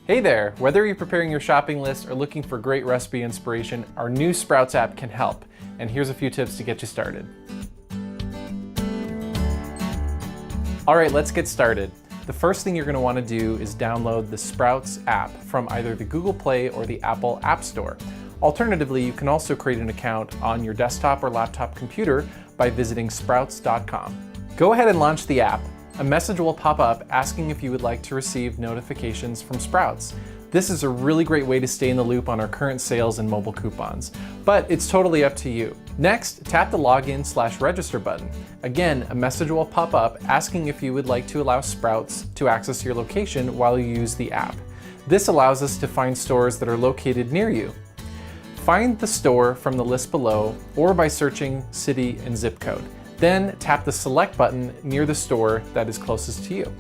Hey there! Whether you're preparing your shopping list or looking for great recipe inspiration, our new Sprouts app can help. And here's a few tips to get you started. All right, let's get started. The first thing you're going to want to do is download the Sprouts app from either the Google Play or the Apple App Store. Alternatively, you can also create an account on your desktop or laptop computer by visiting sprouts.com. Go ahead and launch the app. A message will pop up asking if you would like to receive notifications from Sprouts. This is a really great way to stay in the loop on our current sales and mobile coupons, but it's totally up to you. Next, tap the login/register button. Again, a message will pop up asking if you would like to allow Sprouts to access your location while you use the app. This allows us to find stores that are located near you. Find the store from the list below or by searching city and zip code. Then tap the select button near the store that is closest to you.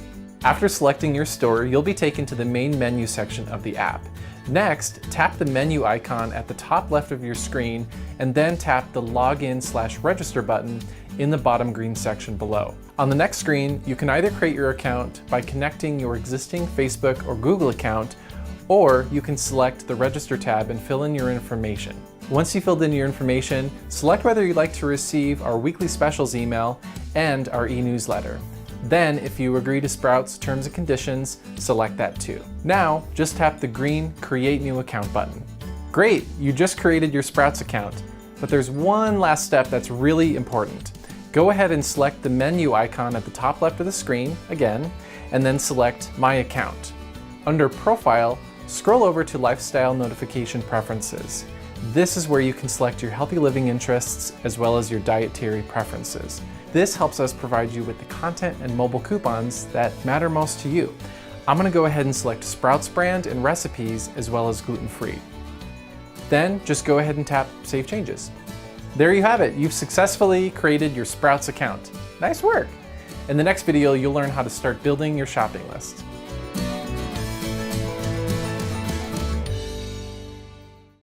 After selecting your store, you'll be taken to the main menu section of the app. Next, tap the menu icon at the top left of your screen and then tap the login/register button in the bottom green section below. On the next screen, you can either create your account by connecting your existing Facebook or Google account, or you can select the Register tab and fill in your information. Once you've filled in your information, select whether you'd like to receive our weekly specials email and our e-newsletter. Then, if you agree to Sprouts terms and conditions, select that too. Now, just tap the green Create New Account button. Great, you just created your Sprouts account, but there's one last step that's really important. Go ahead and select the menu icon at the top left of the screen, again, and then select My Account. Under Profile, scroll over to Lifestyle Notification Preferences. This is where you can select your healthy living interests as well as your dietary preferences. This helps us provide you with the content and mobile coupons that matter most to you. I'm going to go ahead and select Sprouts brand and recipes as well as gluten-free. Then just go ahead and tap Save Changes. There you have it. You've successfully created your Sprouts account. Nice work! In the next video, you'll learn how to start building your shopping list.